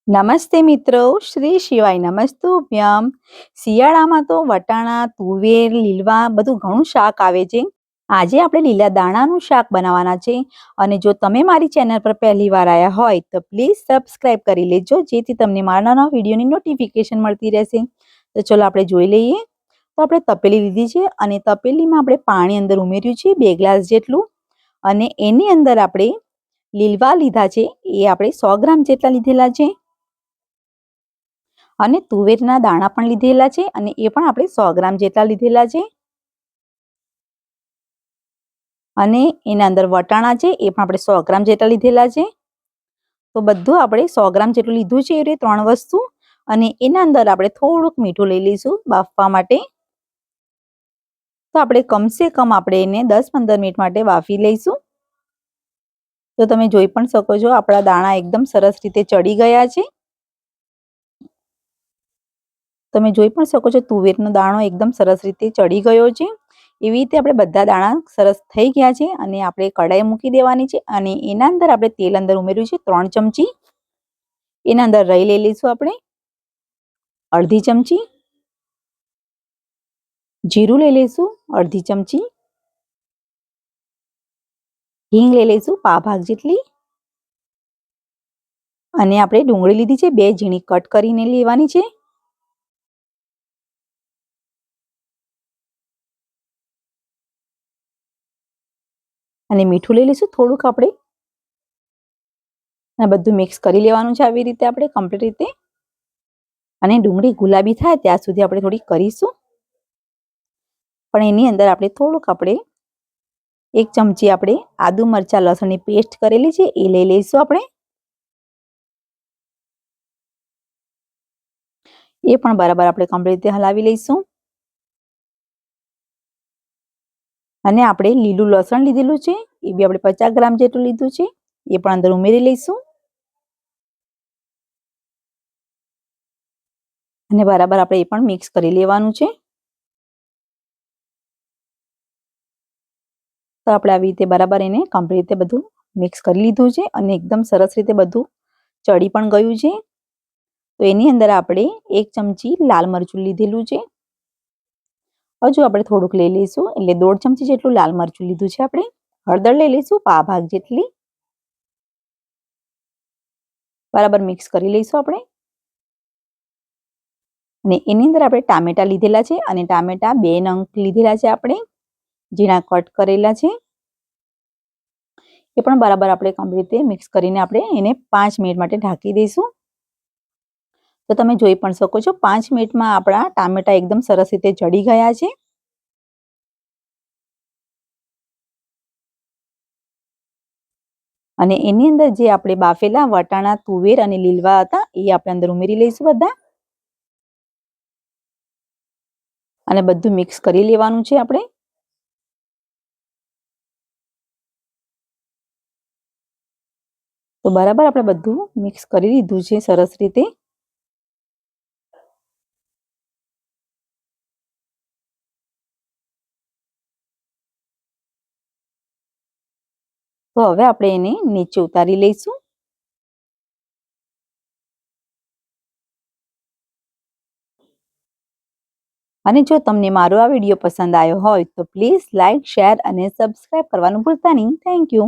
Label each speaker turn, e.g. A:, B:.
A: નમસ્તે મિત્રો, શ્રી શિવાય નમસ્તુભ્યમ. શિયાળામાં તો વટાણા, તુવેર, લીલવા બધું ઘણું શાક આવે છે. આજે આપણે લીલા દાણાનું શાક બનાવવાના છે. અને જો તમે મારી ચેનલ પર પહેલી વાર આવ્યા હોય તો પ્લીઝ સબસ્ક્રાઇબ કરી લેજો, જેથી તમને મારા નવા વિડીયોની નોટિફિકેશન મળતી રહેશે. તો ચલો આપણે જોઈ લઈએ. તો આપણે તપેલી લીધી છે અને તપેલીમાં આપણે પાણી અંદર ઉમેર્યું છે 2 ગ્લાસ જેટલું. અને એની અંદર આપણે લીલવા લીધા છે, એ આપણે 100 ગ્રામ જેટલા લીધેલા છે. અને તુવેરના દાણા પણ લીધેલા છે અને એ પણ આપણે 100 ગ્રામ જેટલા લીધેલા છે. અને એના અંદર વટાણા છે, એ પણ આપણે 100 ગ્રામ જેટલા લીધેલા છે. તો બધું આપણે 100 ગ્રામ જેટલું લીધું છે, એ 3 વસ્તુ. અને એના અંદર આપણે થોડુંક મીઠું લઈ લઈશું બાફવા માટે. તો આપણે કમસે કમ આપણે એને 10-15 મિનિટ માટે બાફી લઈશું. તો તમે જોઈ પણ શકો છો, આપણા દાણા એકદમ સરસ રીતે ચડી ગયા છે. તમે જોઈ પણ શકો છો, તુવેરનો દાણો એકદમ સરસ રીતે ચડી ગયો છે. એવી રીતે આપણે બધા દાણા સરસ થઈ ગયા છે. અને આપણે કઢાઈ મૂકી દેવાની છે. અને એના અંદર આપણે તેલ અંદર ઉમેર્યું છે 3 ચમચી. એના અંદર રાઈ લઈ લઈશું આપણે અડધી ચમચી. જીરું લઈ લઈશું અડધી ચમચી. હિંગ લઈ લઈશું પા ભાગ જેટલી. અને આપણે ડુંગળી લીધી છે, 2 ઝીણી કટ કરીને લેવાની છે. અને મીઠું લઈ લઈશું થોડુંક આપણે. અને બધું મિક્સ કરી લેવાનું છે આવી રીતે આપણે કમ્પ્લીટ રીતે. અને ડુંગળી ગુલાબી થાય ત્યાં સુધી આપણે થોડી કરીશું. પણ એની અંદર આપણે થોડુંક આપણે 1 ચમચી આપણે આદુ મરચાં લસણની પેસ્ટ કરેલી છે, એ લઈ લઈશું આપણે. એ પણ બરાબર આપણે કમ્પ્લીટ રીતે હલાવી લઈશું. અને આપણે લીલું લસણ લીધેલું છે, એ બી આપણે 50 ગ્રામ જેટલું લીધું છે, એ પણ અંદર ઉમેરી લઈશું. અને બરાબર આપણે એ પણ મિક્સ કરી લેવાનું છે. તો આપણે આવી રીતે બરાબર એને કમ્પ્લીટ રીતે બધું મિક્સ કરી લીધું છે. અને એકદમ સરસ રીતે બધું ચડી પણ ગયું છે. તો એની અંદર આપણે 1 ચમચી લાલ મરચું લીધેલું છે. હજુ આપણે થોડુંક લઈ લઈશું, એટલે 1.5 ચમચી જેટલું લાલ મરચું લીધું છે આપણે. હળદર લઈ લઈશું પા ભાગ જેટલી. બરાબર મિક્સ કરી લઈશું આપણે. અને એની અંદર આપણે ટામેટા લીધેલા છે, અને ટામેટા 2 નંગ લીધેલા છે આપણે, ઝીણા કટ કરેલા છે. એ પણ બરાબર આપણે કમ્પ્લીટ રીતે મિક્સ કરીને આપણે એને 5 મિનિટ માટે ઢાંકી દઈશું. તો તમે જોઈ પણ શકો છો, 5 મિનિટમાં આપણા ટામેટા એકદમ સરસ રીતે ચડી ગયા છે. અને એની અંદર જે આપણે બાફેલા વટાણા, તુવેર અને લીલવા હતા, એ આપણે અંદર ઉમેરી લઈશું બધા. અને બધું મિક્સ કરી લેવાનું છે આપણે. તો બરાબર આપણે બધું મિક્સ કરી લીધું છે સરસ રીતે. તો હવે આપણે એને નીચે ઉતારી લઈશું. અને જો તમને મારો આ વિડીયો પસંદ આવ્યો હોય તો પ્લીઝ લાઇક, શેર અને સબસ્ક્રાઇબ કરવાનું ભૂલતા નહીં. Thank you.